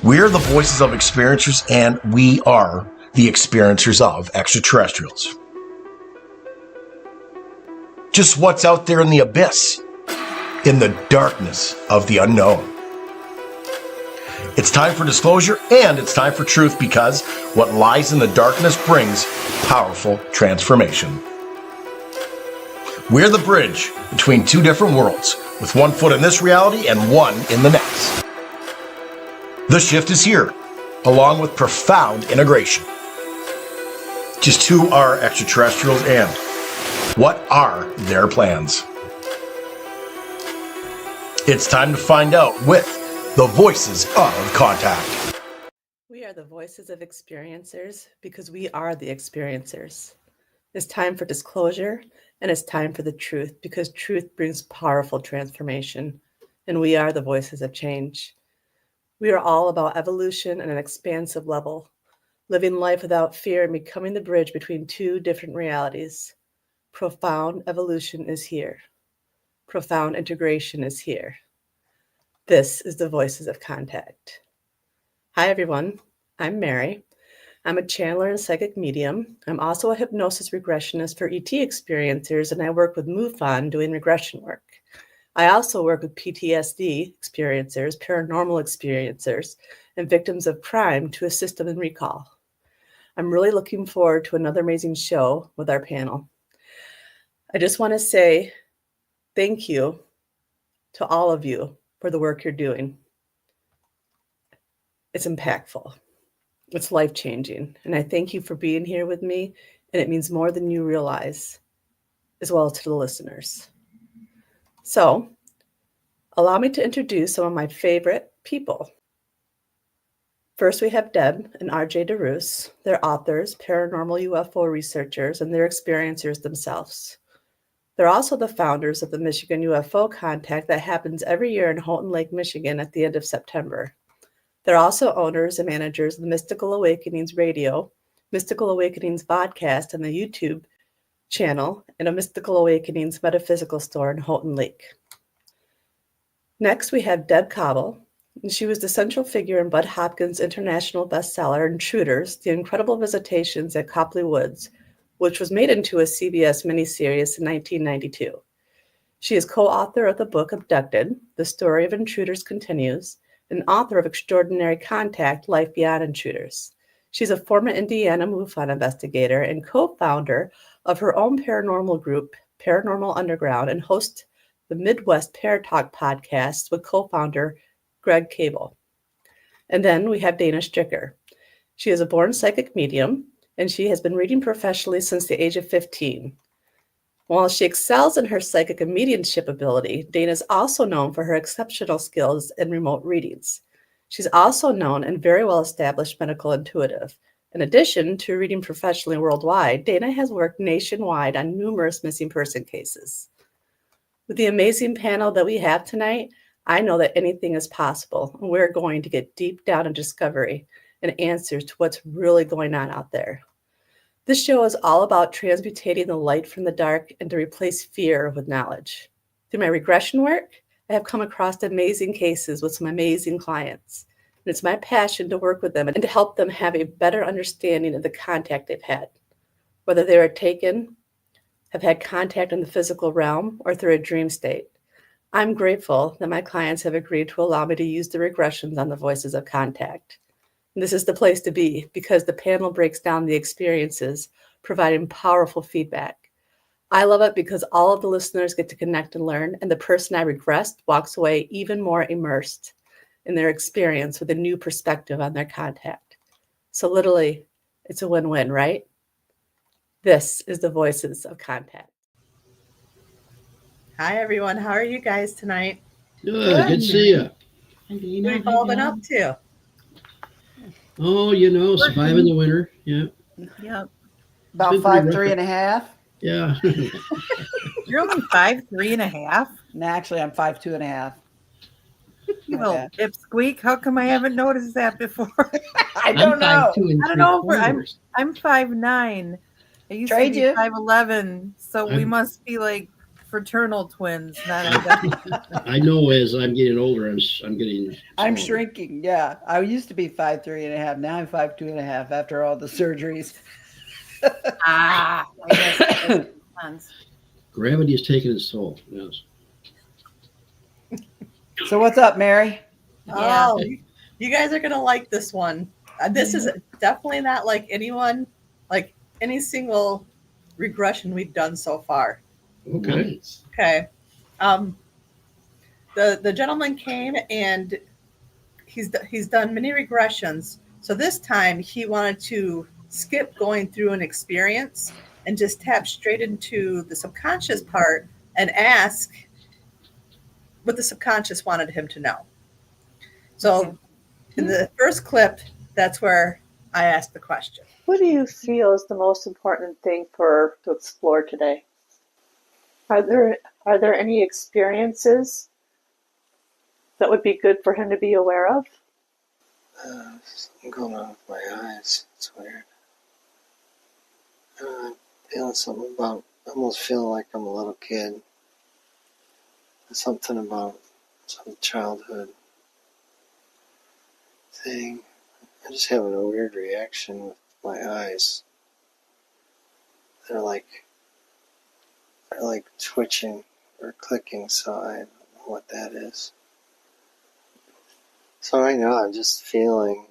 We're the voices of experiencers, and we are the experiencers of extraterrestrials. Just what's out there in the abyss, in the darkness of the unknown. It's time for disclosure and it's time for truth, because what lies in the darkness brings powerful transformation. We're the bridge between two different worlds, with one foot in this reality and one in the next. The shift is here, along with profound integration. Just who are extraterrestrials and what are their plans? It's time to find out with the Voices of Contact. We are the voices of experiencers because we are the experiencers. It's time for disclosure and it's time for the truth, because truth brings powerful transformation, and we are the voices of change. We are all about evolution at an expansive level, living life without fear and becoming the bridge between two different realities. Profound evolution is here. Profound integration is here. This is the Voices of Contact. Hi, everyone. I'm Mary. I'm a channeler and psychic medium. I'm also a hypnosis regressionist for ET experiencers, and I work with MUFON doing regression work. I also work with PTSD experiencers, paranormal experiencers, and victims of crime to assist them in recall. I'm really looking forward to another amazing show with our panel. I just want to say thank you to all of you for the work you're doing. It's impactful. It's life-changing. And I thank you for being here with me. And it means more than you realize, as well as to the listeners. So, allow me to introduce some of my favorite people. First, we have Deb and RJ DeRoos. They're authors, paranormal UFO researchers, and they're experiencers themselves. They're also the founders of the Michigan UFO Contact that happens every year in Houghton Lake, Michigan at the end of September. They're also owners and managers of the Mystical Awakenings Radio, Mystical Awakenings podcast, and the YouTube channel, and a Mystical Awakenings metaphysical store in Houghton Lake. Next, we have Deb Cobble. She was the central figure in Bud Hopkins' international bestseller, Intruders, The Incredible Visitations at Copley Woods, which was made into a CBS miniseries in 1992. She is co-author of the book Abducted, The Story of Intruders Continues, and author of Extraordinary Contact, Life Beyond Intruders. She's a former Indiana MUFON investigator and co-founder of her own paranormal group, Paranormal Underground, and hosts the Midwest Paratalk podcast with co-founder Greg Cable. And then we have Dana Stricker. She is a born psychic medium, and she has been reading professionally since the age of 15. While she excels in her psychic and mediumship ability, Dana is also known for her exceptional skills in remote readings. She's also known and very well-established medical intuitive. In addition to reading professionally worldwide, Dana has worked nationwide on numerous missing person cases. With the amazing panel that we have tonight, I know that anything is possible, and we're going to get deep down in discovery and answers to what's really going on out there. This show is all about transmutating the light from the dark and to replace fear with knowledge. Through my regression work, I have come across amazing cases with some amazing clients. And it's my passion to work with them and to help them have a better understanding of the contact they've had, whether they were taken, have had contact in the physical realm, or through a dream state. I'm grateful that my clients have agreed to allow me to use the regressions on the Voices of Contact. This is the place to be, because the panel breaks down the experiences, providing powerful feedback. I love it because all of the listeners get to connect and learn, and the person I regressed walks away even more immersed in their experience with a new perspective on their contact. So literally, it's a win-win, right? This is the Voices of Contact. Hi, everyone. How are you guys tonight? Good to see you. What have you all been up to? Oh, surviving the winter. Yeah. Yep. About 5'3.5". Yeah. You're only 5'3.5"? No, actually, I'm 5'2.5". You little pipsqueak. How come I haven't noticed that before? I don't know. I don't know. I'm 5'9". I used to be 5'11", so we must be like fraternal twins, not identical. I know as I'm getting older, I'm getting. I'm smaller. shrinking. Yeah. I used to be 5'3.5". Now I'm 5'2.5" after all the surgeries. I guess that makes sense. Gravity is taking its toll. Yes. So what's up, Mary? Yeah. Oh, you guys are gonna like this one. This is definitely not like like any single regression we've done so far. Okay. Okay. The gentleman came and he's done many regressions. So this time he wanted to skip going through an experience and just tap straight into the subconscious part and ask what the subconscious wanted him to know. So in the first clip, that's where I asked the question. What do you feel is the most important thing to explore today? Are there any experiences that would be good for him to be aware of? Something going on with my eyes. It's weird. I'm feeling something about, I almost feeling like I'm a little kid. Something about some childhood thing. I'm just having a weird reaction with my eyes. They're like twitching or clicking, so I don't know what that is. So right now I'm just feeling,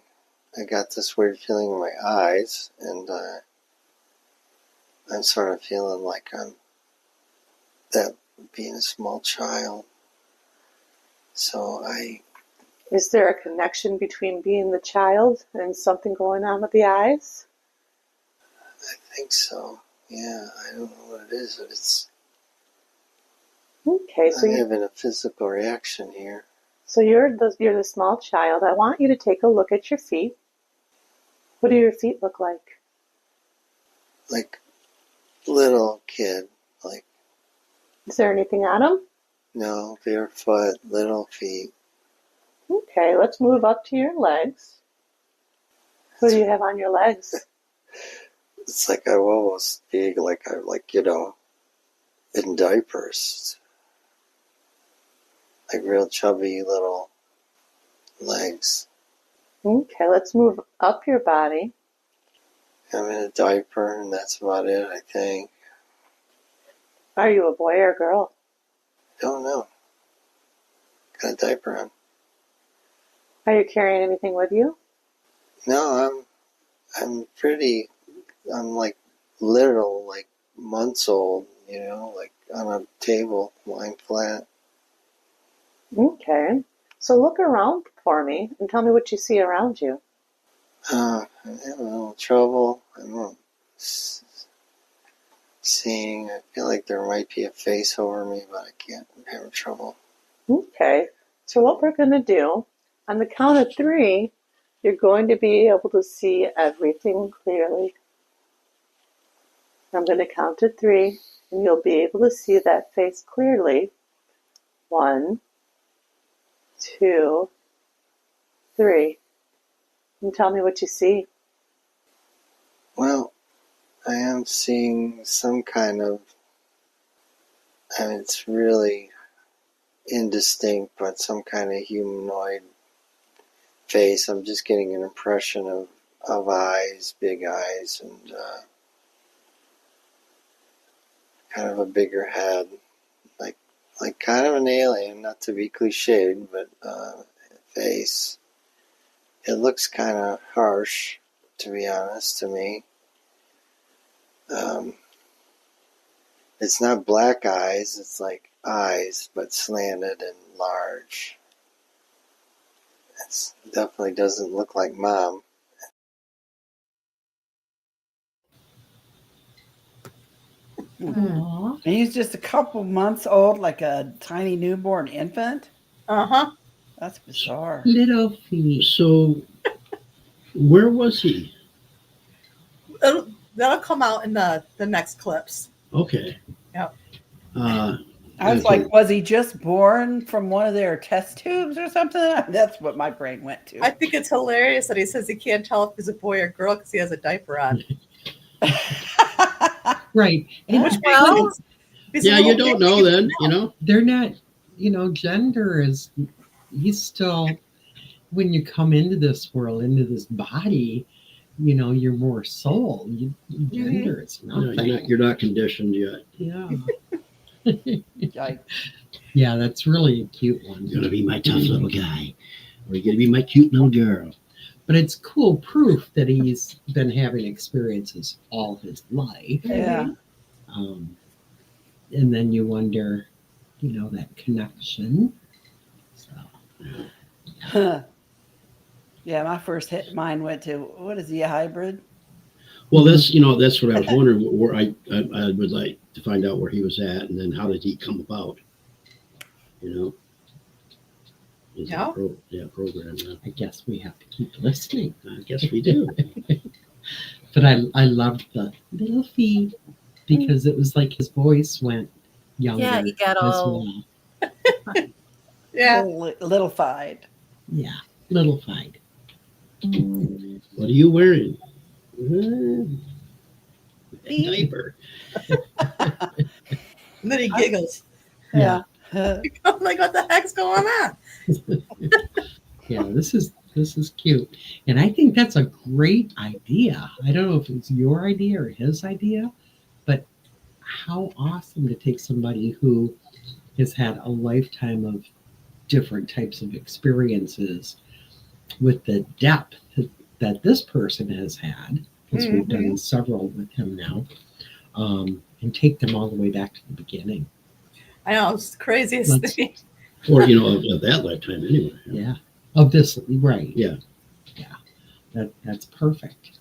I got this weird feeling in my eyes, and I'm sort of feeling like I'm that being a small child. So Is there a connection between being the child and something going on with the eyes? think so. Yeah, I don't know what it is, but it's, Okay, so I'm having a physical reaction here. so you're the small child. I want you to take a look at your feet. What do your feet look like? Like little kid, like, Is there anything on them? no, barefoot, little feet. Okay, let's move up to your legs. What do you have on your legs? It's like I almost big, like I in diapers. Like real chubby little legs. Okay, let's move up your body. I'm in a diaper, and that's about it, I think. Are you a boy or a girl? Don't know. Got a diaper on. Are you carrying anything with you? No, I'm like little, like months old, like on a table, lying flat. Okay, so look around for me and tell me what you see around you. I'm having a little trouble. I'm seeing, I feel like there might be a face over me, but I can't, I'm having trouble. Okay, so what we're going to do, on the count of 3, you're going to be able to see everything clearly. I'm going to count to 3, and you'll be able to see that face clearly. 1, 2, 3. And tell me what you see. Well, I am seeing some kind of, it's really indistinct, but some kind of humanoid face. I'm just getting an impression of eyes, big eyes, and kind of a bigger head, like kind of an alien, not to be cliched, but face. It looks kind of harsh, to be honest, to me. It's not black eyes, it's like eyes, but slanted and large. It definitely doesn't look like Mom. And he's just a couple months old, like a tiny newborn infant. Uh-huh. That's bizarre. Little feet. So, where was he? That'll come out in the next clips. Okay. Yep. I was like, was he just born from one of their test tubes or something? That's what my brain went to. I think it's hilarious that he says he can't tell if he's a boy or girl because he has a diaper on. Right. Which He's a Yeah, you little don't baby. know then, you know? They're not, gender is, he's still, when you come into this world, into this body, you're more soul. Gender is nothing. You're not conditioned yet. Yeah. Yikes. Yeah, that's really a cute one. You're gonna be my tough little guy, or you're gonna be my cute little girl. But it's cool proof that he's been having experiences all his life. Yeah. And then you wonder, that connection. So, Yeah, my first mine went to, what is he, a hybrid? Well, that's that's what I was wondering. Where I would like to find out where he was at, and then how did he come about? Is Yeah. Program. I guess we have to keep listening. I guess we do. But I loved the little feet because it was like his voice went younger. Yeah, he got as all. well. Yeah. Little fied. Yeah, little fight. What are you wearing? A diaper. And then he giggles. Yeah. I'm like, what the heck's going on? Yeah, this is cute. And I think that's a great idea. I don't know if it's your idea or his idea, but how awesome to take somebody who has had a lifetime of different types of experiences with the depth that this person has had, because we've done several with him now, and take them all the way back to the beginning. I know, it's the craziest thing. Or of that lifetime anyway. Yeah. Of this, right. Yeah. Yeah. That's perfect.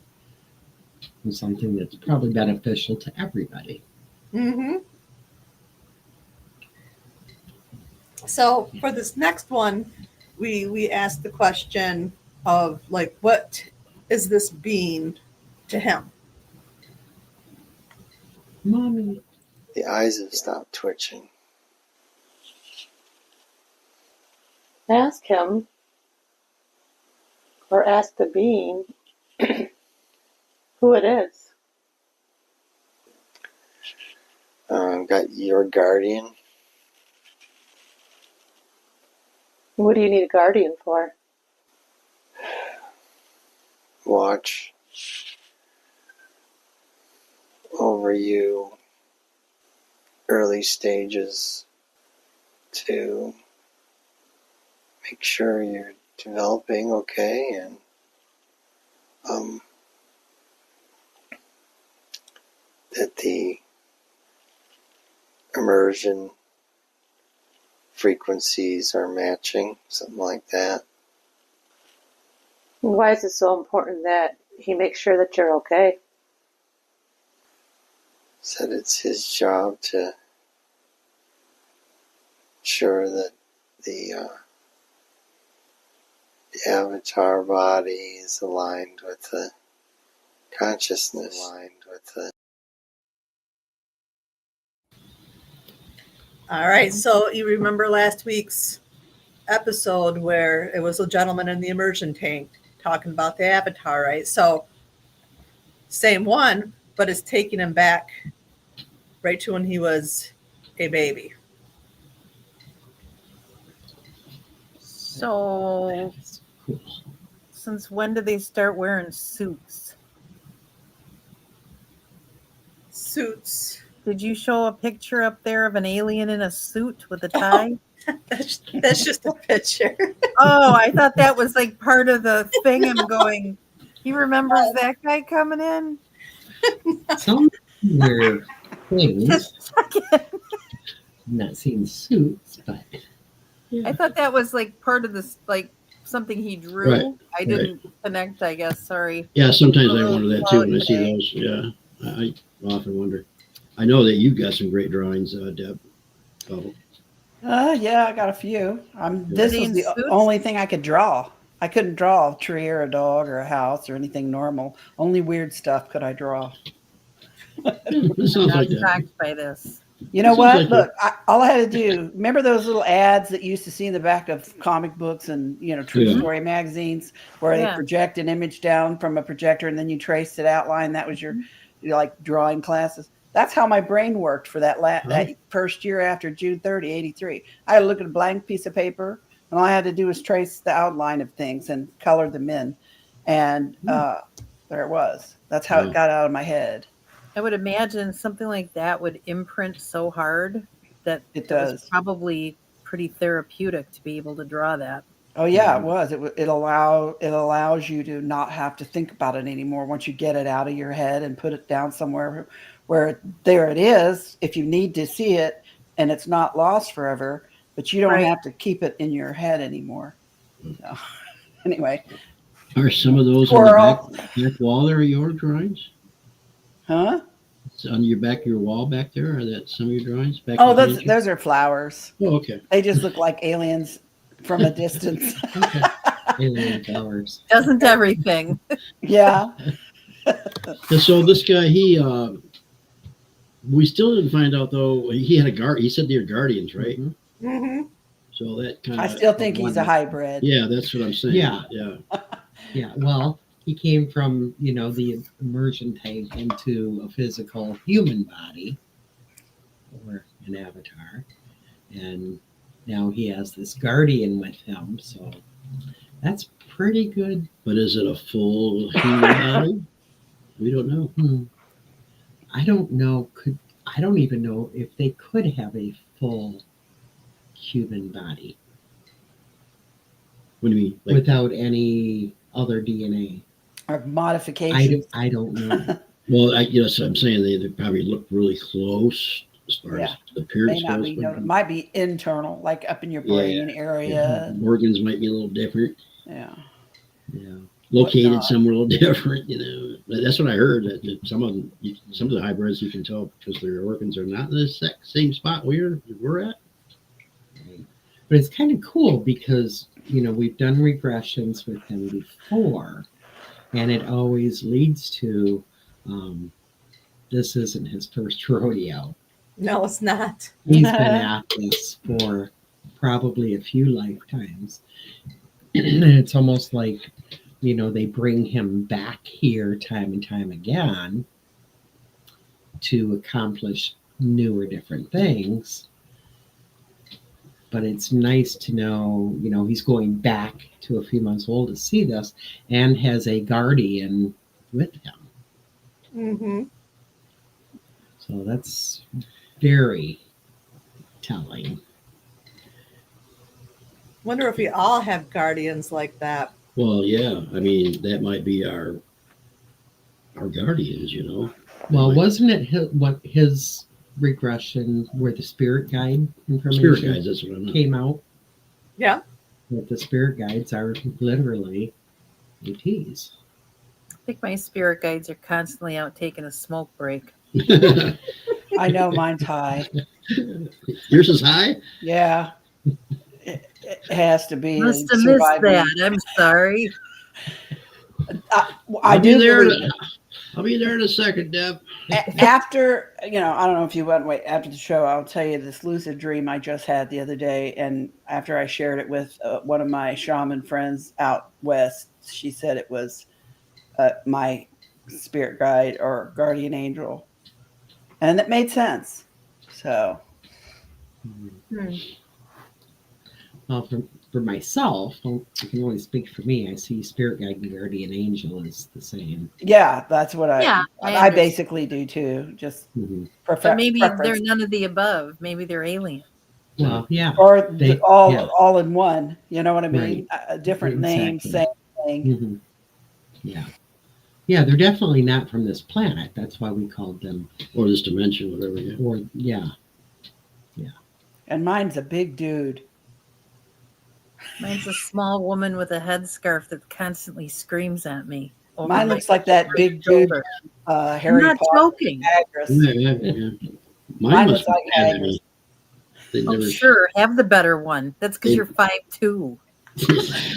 And something that's probably beneficial to everybody. Mm-hmm. So for this next one, we asked the question of like, what is this being to him? Mommy. The eyes have stopped twitching. Ask him, or ask the being, who it is. Got your guardian. What do you need a guardian for? Watch over you early stages to make sure you're developing okay and that the immersion frequencies are matching, something like that. Why is it so important that he makes sure that you're okay? Said it's his job to ensure that the avatar body is aligned with the consciousness, aligned with the. All right. So you remember last week's episode where it was a gentleman in the immersion tank talking about the avatar, right? So same one, but it's taking him back right to when he was a baby. So, Cool. since when did they start wearing suits? Suits. Did you show a picture up there of an alien in a suit with a tie? That's just a picture. Oh, I thought that was like part of the thing. I'm going, he remembers that guy coming in? Some weird things. Just a second. I'm not seeing suits, but I thought that was like part of this, like something he drew. Right, I didn't connect, I guess. Sorry. Yeah, sometimes I wonder that too when I see those. Yeah, I often wonder. I know that you've got some great drawings, Deb. Oh. Yeah, I got a few. This was the Suits? only thing I could draw. I couldn't draw a tree or a dog or a house or anything normal. Only weird stuff could I draw. It sounds I'm like that. shocked by this. You know Sounds what? like Look, all I had to do, remember those little ads that you used to see in the back of comic books and, true Yeah. story magazines where Yeah. they project an image down from a projector and then you traced it outline. That was your like drawing classes. That's how my brain worked for that first year after June 30, 83. I had to look at a blank piece of paper, and all I had to do was trace the outline of things and color them in. And there it was. That's how it got out of my head. I would imagine something like that would imprint so hard that It was does. probably pretty therapeutic to be able to draw that. Oh yeah, it was. It allows you to not have to think about it anymore once you get it out of your head and put it down somewhere where there it is if you need to see it, and it's not lost forever, but you don't have to keep it in your head anymore. So, anyway. Are some of those on the back wall there your drawings? Huh? It's on your wall back there? Are that some of your drawings? Those are flowers. Oh, okay. They just look like aliens from a distance. Okay. Alien flowers. Doesn't everything? Yeah. And so this guy, we still didn't find out though. He had a guard. He said they're guardians, right? Mm-hmm. Mm-hmm. So that kind of. I still think he's a hybrid. Yeah, that's what I'm saying. Yeah. Yeah. Yeah. Well, he came from the immersion tank into a physical human body or an avatar, and now he has this guardian with him. So that's pretty good. But is it a full human body? We don't know. I don't know. I don't even know if they could have a full human body. What do you mean? Without any other DNA or modifications? I don't know. Well, so I'm saying they probably look really close as far as appearance goes. It might be internal, like up in your brain area. Yeah. Organs might be a little different. Yeah. Yeah. Located somewhere a little different, That's what I heard. That some of the hybrids you can tell because their organs are not in the same spot we're at. But it's kind of cool because we've done regressions with him before, and it always leads to this isn't his first rodeo. No, it's not. He's been at this for probably a few lifetimes. And it's almost like they bring him back here time and time again to accomplish new or different things. But it's nice to know, he's going back to a few months old to see this and has a guardian with him. Mm-hmm. So that's very telling. Wonder if we all have guardians like that. Well, yeah. I mean, that might be our guardians, Well, wasn't it his regression where the spirit guide information that's what I know. came out? Yeah. That the spirit guides are literally ETs. I think my spirit guides are constantly out taking a smoke break. I know mine's high. Yours is high? Yeah. It has to be. Must have missed that. I'm sorry. I'll be there in a second, Deb. After, I don't know if you went after the show, I'll tell you this lucid dream I just had the other day. And after I shared it with one of my shaman friends out west, she said it was my spirit guide or guardian angel. And it made sense. So. Well, for myself, I can only speak for me. I see spirit guide and guardian angel is the same. Yeah, that's what I basically do too. Just but maybe they're none of the above. Maybe they're alien. Well, yeah. Or all in one. You know what I mean? Right. A different name, same thing. Mm-hmm. Yeah. Yeah, they're definitely not from this planet. That's why we called them. Or this dimension, whatever. Yeah. Or, yeah. Yeah. And mine's a big dude. Mine's a small woman with a headscarf that constantly screams at me. Mine looks like that big dude, Harry I'm not joking. Yeah. Mine looks like Hagrid. Sure. Have the better one. That's because you're 5'2".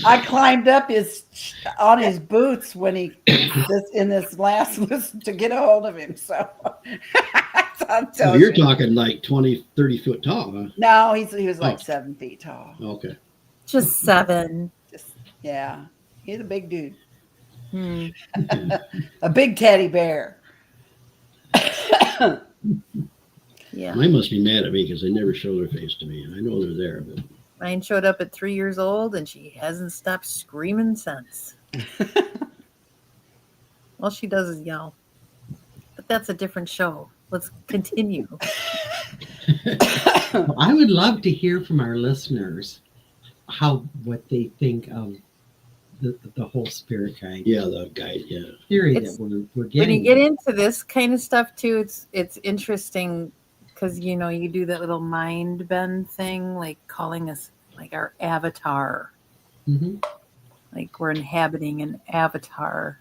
I climbed up on his boots when he in this last list to get a hold of him. So you're talking like 20, 30 foot tall, huh? No, he was like 7 feet tall. Okay. Just 7. Yeah. He's a big dude. A big teddy bear. Yeah. Mine must be mad at me because they never show their face to me. I know they're there, but Mine showed up at 3 years old, and she hasn't stopped screaming since. All she does is yell. But that's a different show. Let's continue. Well, I would love to hear from our listeners what they think of the whole spirit guide yeah, the guy, yeah. theory It's- that we're When getting. you get into this kind of stuff too, it's interesting because you do that little mind bend thing, like calling us like our avatar, Mhm. like we're inhabiting an avatar.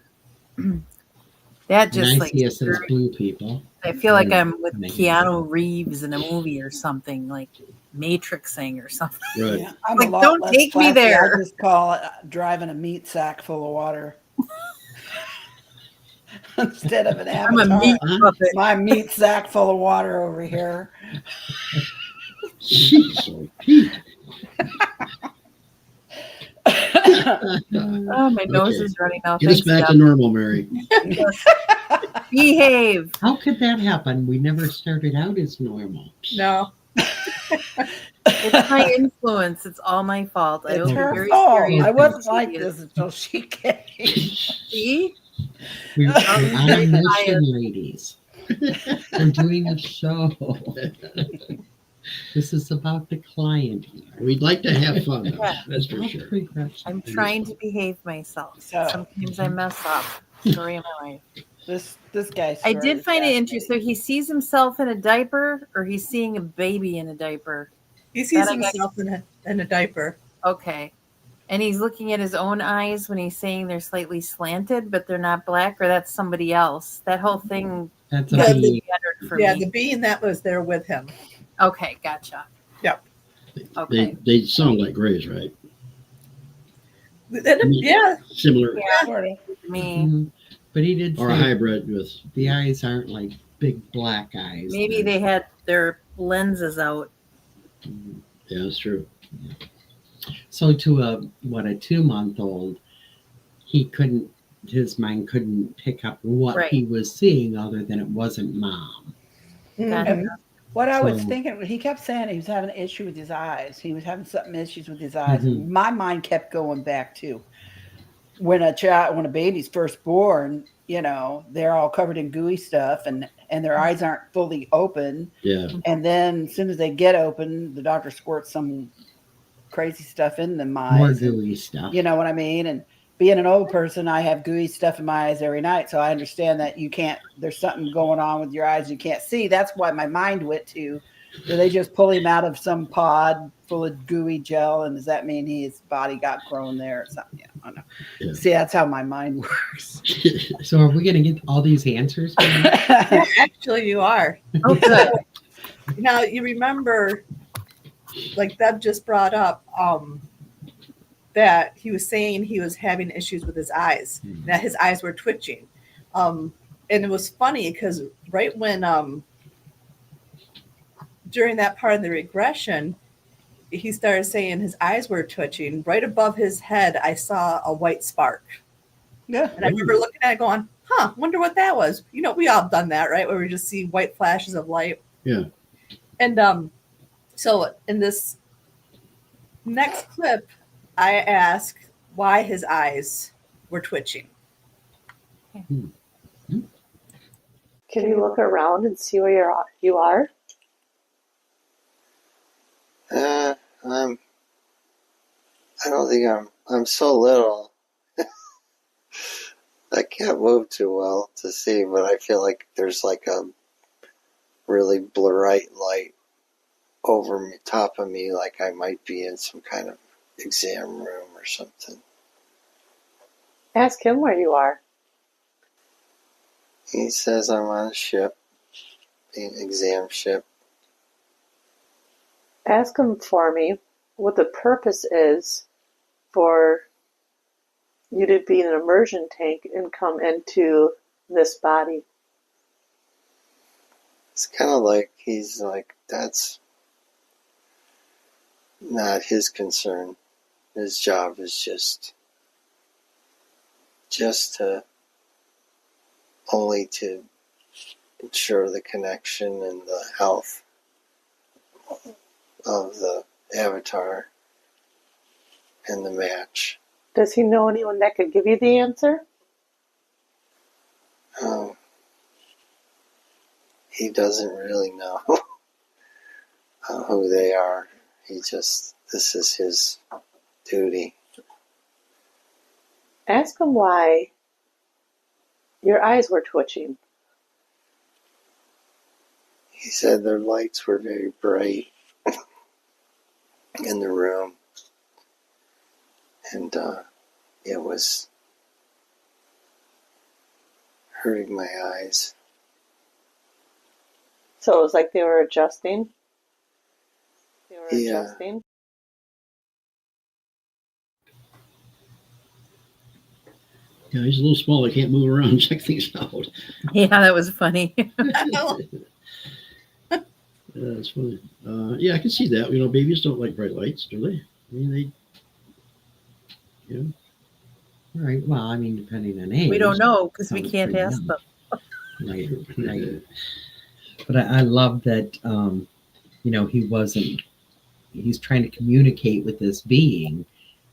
That And just I like see us as blue people. I feel like I'm with Amazing. Keanu Reeves in a movie or something, like Matrixing or something. Right. Yeah, I'm Like, a lot don't less take me classy. there. I just call it driving a meat sack full of water instead of an I'm a avatar. meat puppet. My meat sack full of water over here. Jeez, oh, Pete. Oh, my nose Okay. is running out. Get us Thanks, back to Deb. normal, Mary. Behave. How could that happen? We never started out as normal. No. It's my influence. It's all my fault. I It's will be her very fault. serious. I wasn't She like is. this until she came. See? We're on very a mission, tired. ladies. We're doing a show. This is about the client here. We'd like to have fun, though. Yeah. That's for Not sure. regression. I'm trying to behave myself. So- Sometimes I mess up. Story of my life. This guy. I did find it interesting. So he sees himself in a diaper, or he's seeing a baby in a diaper. He sees That I got- himself in a diaper. Okay. And he's looking at his own eyes when he's saying they're slightly slanted, but they're not black, or that's somebody else. That whole thing That's Yeah, a the- bee. mattered for Yeah, me. the being that was there with him. Okay, gotcha. Yep. Okay. They sound like grays, right? Yeah, Similar. Yeah, Sort of. me. Mhm. But he did Or a say hybrid with. the eyes aren't like big black eyes. Maybe they had their lenses out. Yeah, that's true. So to a 2-month-old, his mind couldn't pick up what Right. he was seeing other than it wasn't mom. Gotcha. Mhm. What I was So- thinking, he kept saying he was having an issue with his eyes. He was having something issues with his eyes. Mhm. My mind kept going back to when a baby's first born. They're all covered in gooey stuff, and their eyes aren't fully open. Yeah. And then as soon as they get open, the doctor squirts some crazy stuff in them eyes. More and- gooey stuff. You know what I mean? And being an old person, I have gooey stuff in my eyes every night. So I understand that there's something going on with your eyes you can't see. That's why my mind went to, do they just pull him out of some pod full of gooey gel? And does that mean his body got grown there or something? Yeah, I don't know. Yeah. See, that's how my mind works. So are we going to get all these answers? Yeah, actually, you are. Oh, good. Now you remember, like Deb just brought up, that he was saying he was having issues with his eyes, that his eyes were twitching, and it was funny because right when during that part of the regression, he started saying his eyes were twitching. Right above his head, I saw a white spark, Yeah. and I remember looking at it, going, "Huh, wonder what that was." We all done that, right? Where we just see white flashes of light. Yeah. And so in this next clip, I ask why his eyes were twitching. Can you look around and see where you are? I don't think I'm so little. I can't move too well to see, but I feel like there's like a really bright light over me, top of me, like I might be in some kind of exam room or something. Ask him where you are. He says I'm on a ship, an exam ship. Ask him for me what the purpose is for you to be in an immersion tank and come into this body. It's kind of like he's like, that's not his concern. His job is just to only to ensure the connection and the health of the avatar and the match. Does he know anyone that could give you the answer? He doesn't really know who they are. This is his duty. Ask him why your eyes were twitching. He said their lights were very bright in the room, and it was hurting my eyes. So it was like they were adjusting. Yeah. Adjusting. Yeah, he's a little small. I can't move around and check things out. Yeah, that was funny. Yeah, that's funny. Yeah, I can see that. You know, babies don't like bright lights, do they? I mean, yeah. Right. Well, I mean, depending on age. We don't know because we sounds can't pretty ask young. them. Right. Right. But I love that, you know, he's trying to communicate with this being,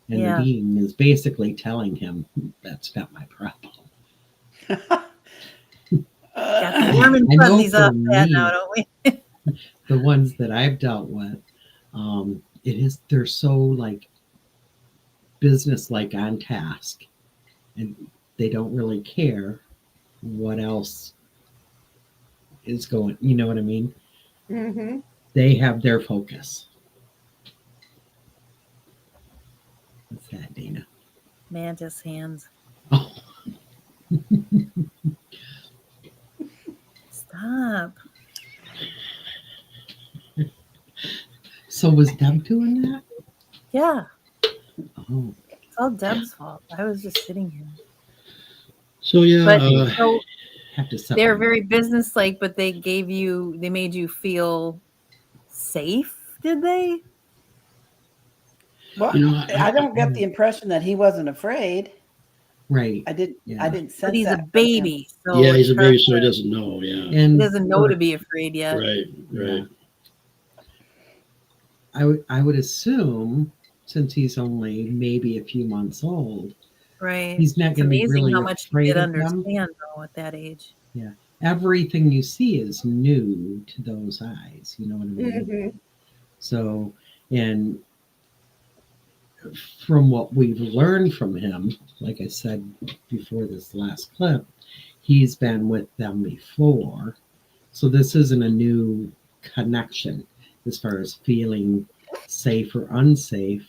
and Yeah. the being is basically telling him, that's not my problem. Got the warm and I know fuzzies for off that me- now, don't we? The ones that I've dealt with, they're so like business-like on task, and they don't really care what else is going, you know what I mean? Mm-hmm. They have their focus. What's that, Dana? Mantis hands. Oh, Stop. so was Deb doing that? Yeah, Oh, it's all Deb's fault. I was just sitting here. So yeah, But so have to set they're them. very businesslike, but they made you feel safe, did they? Well, you know, I don't get the impression that he wasn't afraid. Right. I didn't Yeah. sense But he's that a from him. baby, so yeah, he's a it's baby, hard so he to- doesn't know. Yeah, And he doesn't know to be afraid yet. right, right. I would assume, since he's only maybe a few months old, Right. he's not It's going to be amazing really how much you afraid did of them. understand though at that age. Everything you see is new to those eyes. You know what I mean? Mm-hmm. So, and from what we've learned from him, like I said before this last clip, he's been with them before. So this isn't a new connection as far as feeling safe or unsafe.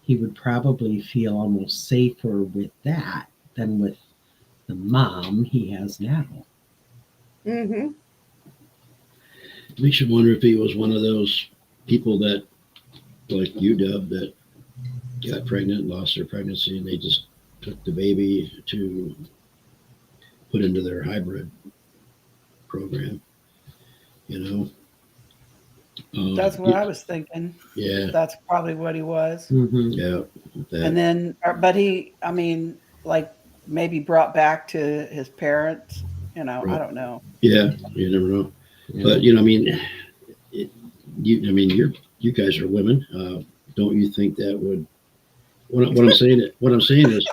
He would probably feel almost safer with that than with the mom he has now. Mm-hmm. Makes you wonder if he was one of those people that, like you, Deb, that got pregnant, lost their pregnancy, and they just took the baby to put into their hybrid program. You know. That's what I was thinking. Yeah, That's probably what he was. Mm-hmm. yeah. And then, but he, I mean, like maybe brought back to his parents. You know, I Right. don't know. Yeah, you never know. Yeah. But you know, I mean, you guys are women. Don't you think that would? What I'm saying is,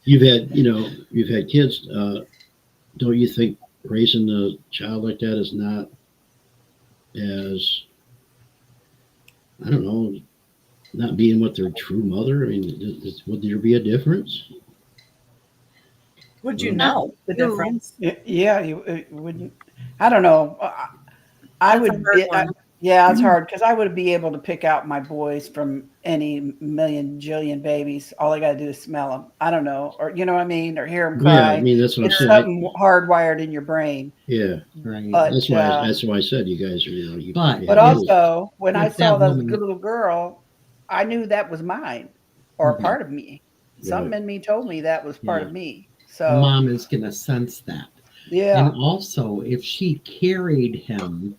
you've had kids. Don't you think raising a child like that is not as, I don't know, not being what their true mother? I mean, would there be a difference? Would you Well, know the You- difference? Yeah, you wouldn't. I don't know. I That's a would. hard one. Yeah, it's hard because I would be able to pick out my boys from any million jillion babies. All I got to do is smell them. I don't know, or you know what I mean, or hear them cry. Yeah, I mean that's what I'm It's saying. something hardwired in your brain. Yeah, Right. But that's why I said you guys are. But- But also, when I If saw that the woman- little girl, I knew that was mine or Mhm. part of me. Something in me told me that was part Yeah. of me. The So mom is going to sense that. yeah, And also, if she carried him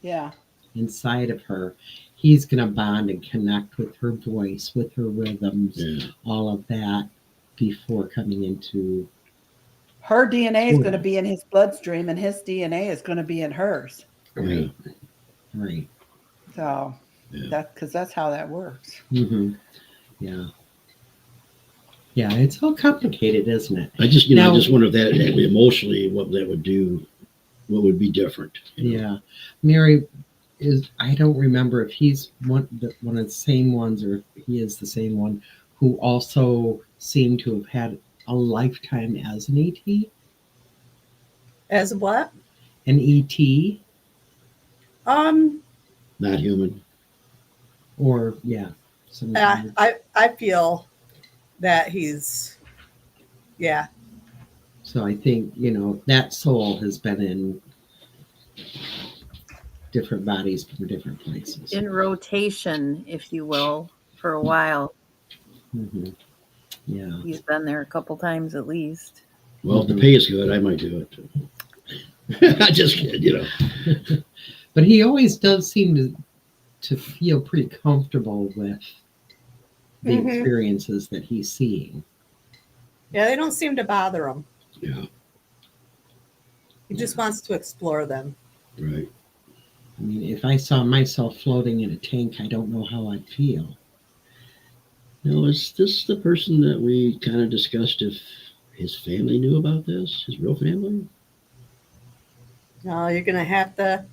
yeah, inside of her, he's going to bond and connect with her voice, with her rhythms, Yeah. all of that before coming into Her DNA is going to be in his bloodstream, and his DNA is going to be in hers. Right. Right. So that's how that works. Mm-hmm. Yeah. Yeah, it's all complicated, isn't it? I just wonder if that emotionally, what that would do, what would be different. Yeah. Mary I don't remember if he's one of the same ones or if he is the same one who also seemed to have had a lifetime as an ET. As what? An ET? Not human. Or I feel that he's So I think, that soul has been in different bodies from different places. In rotation, if you will, for a while. Mm-hmm. Yeah. He's been there a couple times at least. Well, if the pay is good, I might do it too. I just kidding, But he always does seem to feel pretty comfortable with the experiences that he's seeing. Yeah, they don't seem to bother him. Yeah. He just wants to explore them. Right. I mean, if I saw myself floating in a tank, I don't know how I'd feel. Now, is this the person that we kind of discussed if his family knew about this? His real family? No, you're going to have to.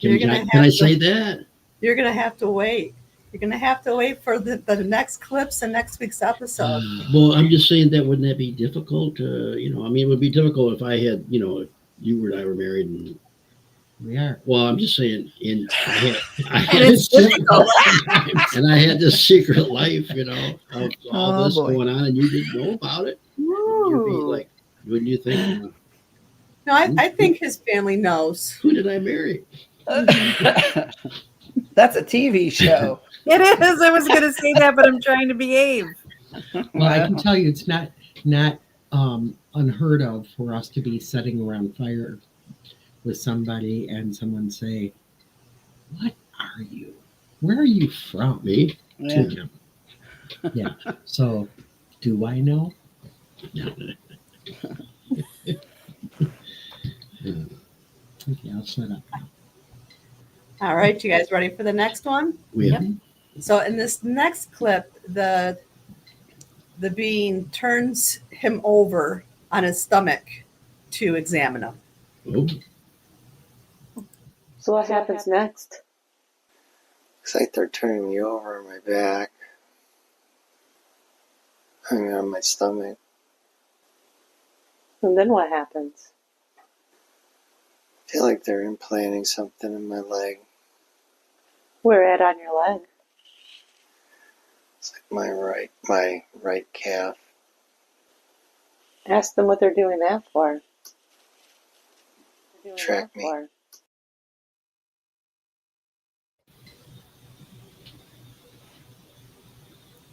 Can I say that? You're going to have to wait. You're going to have to wait for the next clips and next week's episode. Well, I'm just saying that wouldn't that be difficult? It would be difficult if I had, if you and I were married and we are. Well, I'm just saying, I had it's difficult. and I had this secret life, of all this going on, and you didn't know about it. You'd be like, wouldn't you think? No, I think his family knows. Who did I marry? That's a TV show. It is. I was going to say that, but I'm trying to behave. Well, I can tell you, it's not unheard of for us to be sitting around fire with somebody and someone say, "What are you? Where are you from?" Me? Yeah. To him. Yeah. So, do I know? No. Okay, I'll shut up now. All right, you guys ready for the next one? Yeah. So in this next clip, the being turns him over on his stomach to examine him. Oh. So what happens next? It's like they're turning me over on my back. On my stomach. And then what happens? I feel like they're implanting something in my leg. Where at on your leg? It's like my right calf. Ask them what they're doing that for. Track me.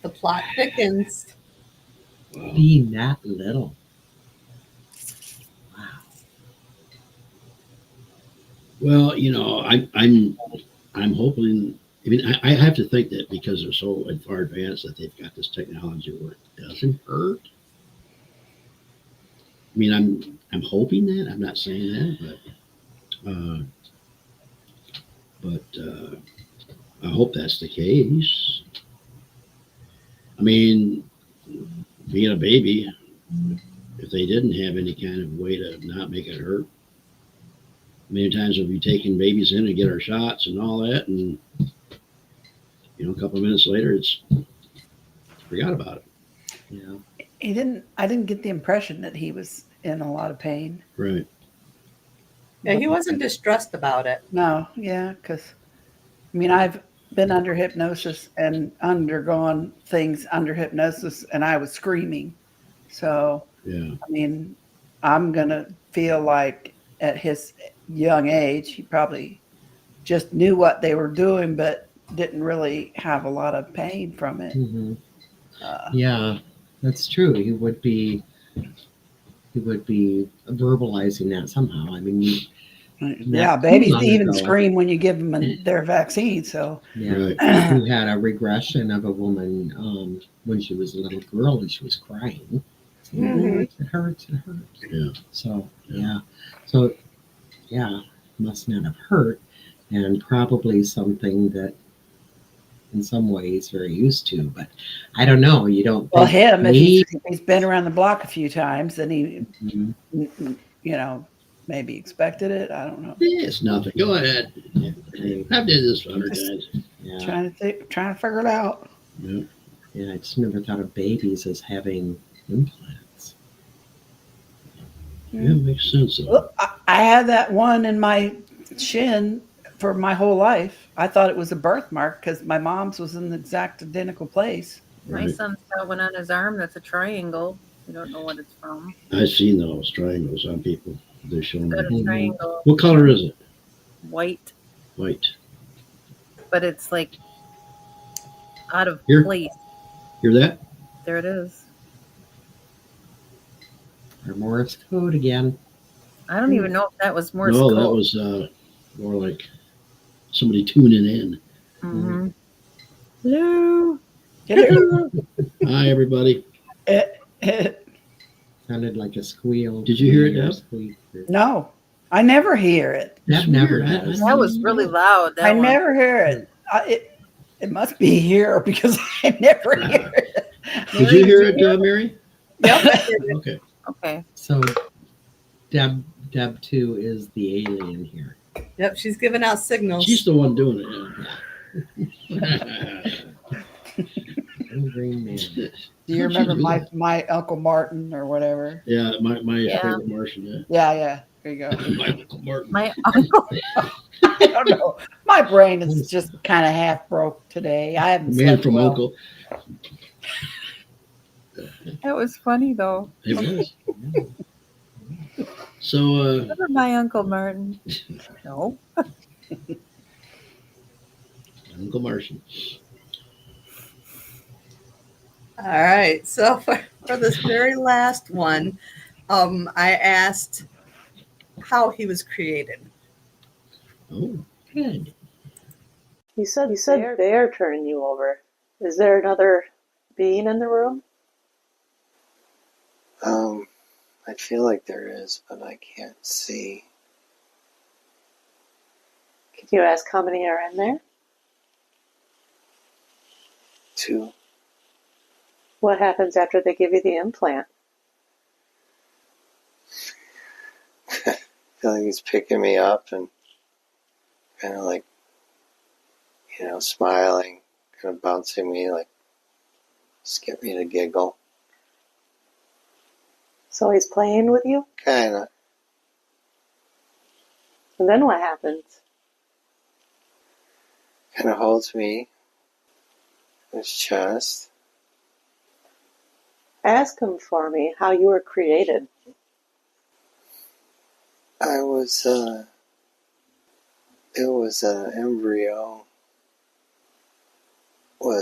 The plot thickens. Being that little. Wow. Well, I'm hoping. I mean, I have to think that because they're so far advanced that they've got this technology where it doesn't hurt. I mean, I'm hoping that. I'm not saying that, but I hope that's the case. I mean, being a baby, if they didn't have any kind of way to not make it hurt, many times we'll be taking babies in and get our shots and all that, and a couple of minutes later, it's forgot about it. Yeah. I didn't get the impression that he was in a lot of pain. Right. Yeah, he wasn't distressed about it. No, yeah, because I've been under hypnosis and undergone things under hypnosis, and I was screaming. So, Yeah. I'm gonna feel like at his young age, he probably just knew what they were doing, but didn't really have a lot of pain from it. Mm-hmm. Yeah, that's true. He would be verbalizing that somehow. I mean, yeah, babies even scream when you give them their vaccine. So yeah, right. Who had a regression of a woman when she was a little girl and she was crying. It hurts. Yeah. So yeah, must not have hurt, and probably something that in some ways very used to, but I don't know. You don't Well, think him, if he's been around the block a few times, then he, Mhm. maybe expected it. I don't know. It's nothing. Go ahead. I've did this 100 times. Yeah, Trying to figure it out. Yeah. yeah. I just never thought of babies as having implants. Yeah, it makes sense. Though. Well, I had that one in my shin for my whole life. I thought it was a birthmark because my mom's was in the exact identical place. My Right. son's got one on his arm that's a triangle. We don't know what it's from. I've seen those triangles on people. They're showing Got me. a triangle, What color is it? white, White. but it's like out of Here. place. Hear that? There it is. Or Morse code again. I don't even know if that was Morse No, code. that was more like somebody tuning in. Mm-hmm. Hello. Hello. Hi, everybody. Sounded like a squeal. Did you hear it, Deb? Squeak. No, I never hear it. That never does. That was really loud. That I one. never hear it. It must be here because I never hear it. Did you hear it, Mary? Yep. Okay. Okay. So Deb 2 is the alien here. Yep, she's giving out signals. She's the one doing it. Little green man. Do you remember my Uncle Martin or whatever? Yeah, my Yeah. favorite Martian. Yeah. There you go. Yeah. My Uncle Martin. My uncle. I don't know. My brain is just kind of half broke today. I haven't Man slept from well. Uncle. That was funny though. It was. So, Remember my Uncle Martin? No. Uncle Martian. All right. So for this very last one, I asked how he was created. Oh, good. You said they're turning you over. Is there another being in the room? I feel like there is, but I can't see. Can you ask how many are in there? 2. What happens after they give you the implant? I feel like he's picking me up and kind of like, smiling, kind of bouncing me, like, just get me to giggle. So he's playing with you? Kind of. And then what happens? Kind of holds me in his chest. Ask him for me how you were created. It was an embryo, or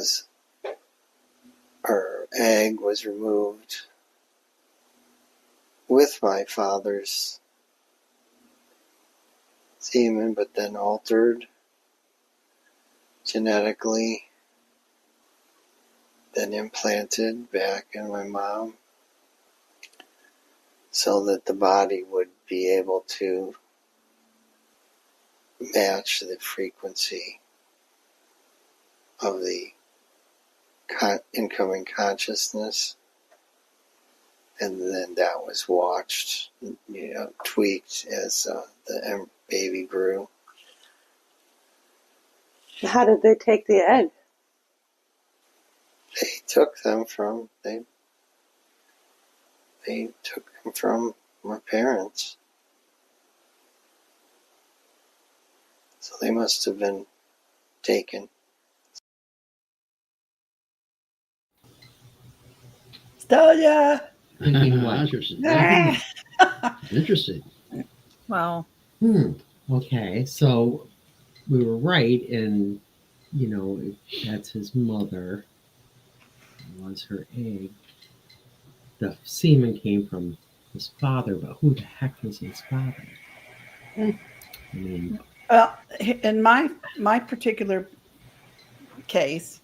egg was removed with my father's semen, but then altered genetically, then implanted back in my mom so that the body would be able to match the frequency of the incoming consciousness. And then that was watched, tweaked as the baby grew. How did they take the egg? They took them from my parents. So they must have been taken. Stalia. Thinking what? Interesting. Interesting. Wow. Okay, so we were right, and if that's his mother. Was her egg. The semen came from his father, but who the heck was his father? I mean, Well, in my particular case,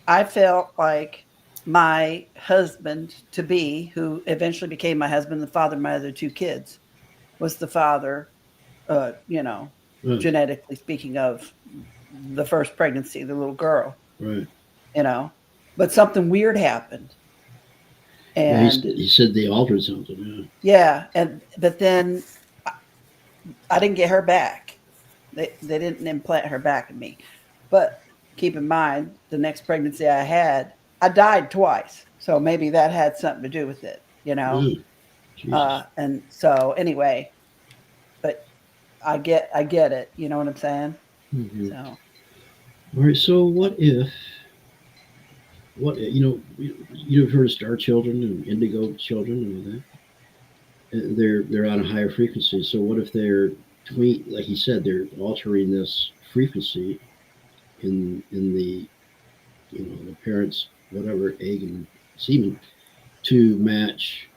I felt like my husband to be, who eventually became my husband, the father of my other two kids, was the father, you know, Right. genetically speaking, of the first pregnancy, the little girl, Right. you know. But something weird happened. Yeah, And he said they altered something. yeah, but then I didn't get her back. They didn't implant her back in me. But keep in mind, the next pregnancy I had, I died twice. So maybe that had something to do with it, you Yeah. know. Jesus. And so anyway, but I get it. You know what I'm saying? Mhm. So All right. So what you've heard of star children and indigo children and all that? They're on a higher frequency. So what if they're like he said, they're altering this frequency in the the parents whatever egg and semen to match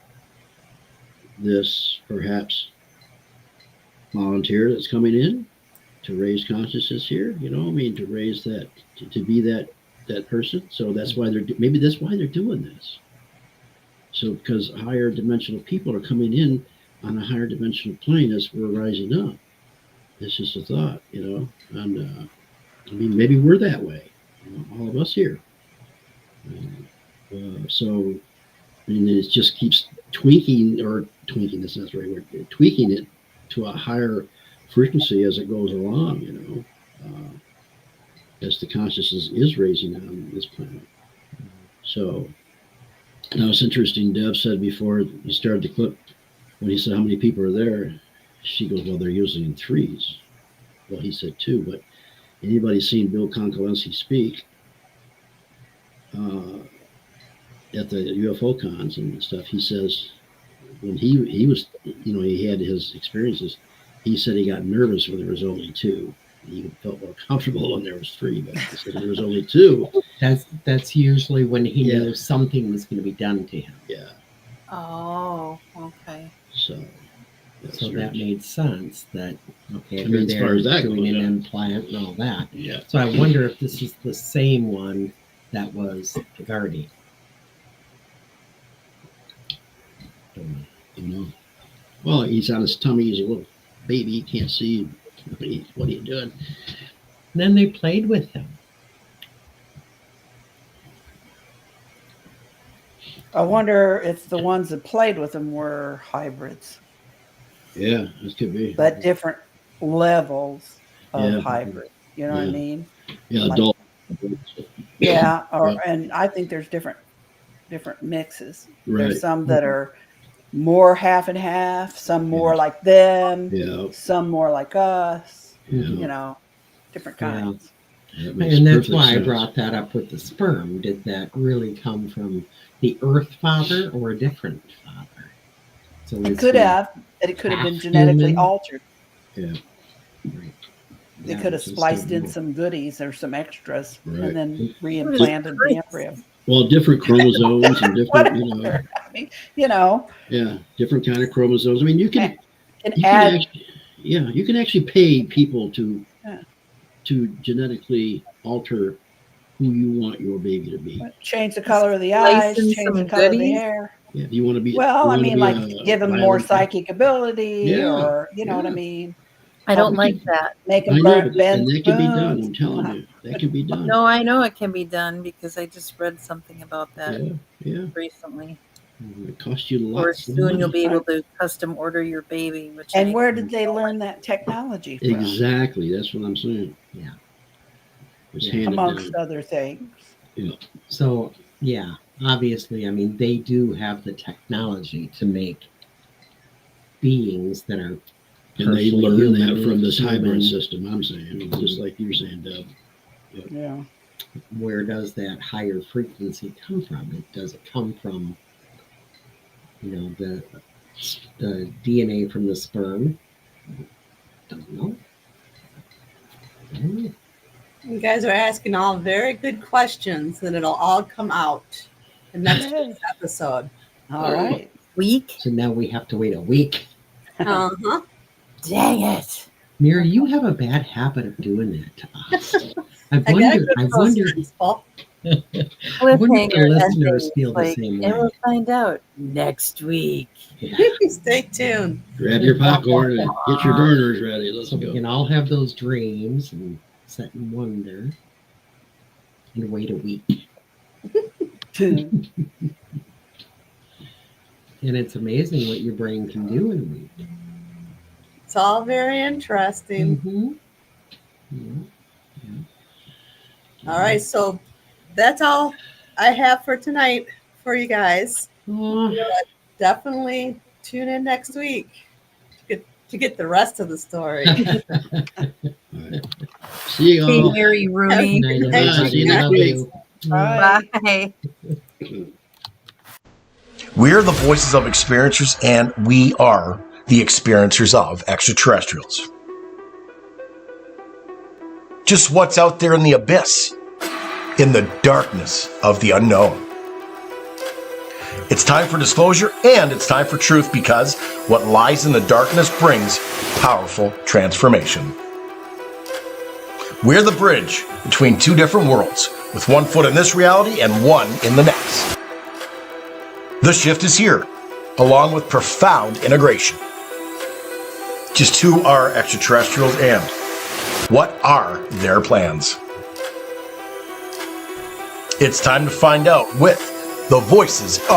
this perhaps volunteer that's coming in to raise consciousness here. I mean, to raise that to be that person. So that's why maybe that's why they're doing this. So because higher dimensional people are coming in on a higher dimensional plane as we're rising up. It's just a thought, and I mean, maybe we're that way, all of us here. So, I mean, it just keeps tweaking, that's not the right word, tweaking it to a higher frequency as it goes along, as the consciousness is raising on this planet. So, now it's interesting, Deb said before you started the clip, when he said how many people are there, she goes, well, they're usually in threes. Well, he said two, but anybody seen Bill Concolensi speak at the UFO cons and stuff? He says when he was, he had his experiences. He said he got nervous when there was only two. He felt more comfortable when there was three, but he said there was only two. That's usually when he knew something was going to be done to him. Yeah. Oh, okay. So that made sense. That okay, I mean, as far as that doing goes, an yeah. implant and all that. Yeah. So I wonder if this is the same one that was the guardian. Don't know. Well, he's on his tummy. He's a little baby. He can't see. What are you doing? And then they played with him. I wonder if the ones that played with him were hybrids. Yeah, this could be. But different levels of Yeah. hybrid. You know what I mean? Yeah, Like- adult. Yeah, Yeah. and I think there's different mixes. Right. There's some that are more half and half, some more Yeah. like them, Yeah. some more like us. Yeah. Different Yeah. kinds. That makes And that's perfect why I sense. brought that up with the sperm. Did that really come from the Earth father or a different father? So It could have, and it could have been genetically half-human. altered. Yeah. Right. They Yeah, could have which is spliced in still- some goodies or some extras, Right. and then reimplanted the embryo. Well, different chromosomes and different, Whatever. I mean, yeah, different kind of chromosomes. I mean, you can add. actually, you can actually pay people to Yeah. to genetically alter who you want your baby to be. Change the color of the eyes, Slice in change the some color of the goodies? hair. Yeah, if you want to be. Well, you I wanna mean, be like a give them more violent- psychic ability, Yeah, or you know what I yeah. mean. I don't like that. Make I them know, but bend and that can be done. spoons. I'm telling you, that can be done. No, I know it can be done because I just read something about that Yeah, yeah. recently. It costs you Or lots of soon money. you'll be able to custom order your baby. Which And I- where did they learn that technology from? Exactly. That's what I'm saying. Yeah. It's Yeah. handed Amongst down. other things. So yeah, obviously, I mean, they do have the technology to make beings that are. And they partially learn that human, from this hybrid human. system, I'm saying, just like you're saying, Deb. Yeah. Where does that higher frequency come from? Does it come from, the DNA from the sperm? Don't know. You guys are asking all very good questions, and it'll all come out in next week's episode. All right. Week? So now we have to wait a week. Uh-huh. Dang it. Mira, you have a bad habit of doing that to us. I I got a wonder. good I wonder. Paul. wonder if the Cliffhanger listeners endings, feel the like, same and way. we'll find out next week. Stay tuned. Grab your popcorn and get your burners ready. Let's So we go. can all have those dreams and sit and wonder and wait a week. And it's amazing what your brain can do in a week. It's all very interesting. Mm-hmm. Yeah. All right, so that's all I have for tonight for you guys. Definitely tune in next week to get the rest of the story. All right. See you Hey, all. Mary Rooney. Good night, Bye. everybody. See you next Love week. you. Bye. We're the voices of experiencers, and we are the experiencers of extraterrestrials. Just what's out there in the abyss, in the darkness of the unknown. It's time for disclosure and it's time for truth, because what lies in the darkness brings powerful transformation. We're the bridge between two different worlds, with one foot in this reality and one in the next. The shift is here, along with profound integration. Just who are extraterrestrials and what are their plans? It's time to find out with the voices of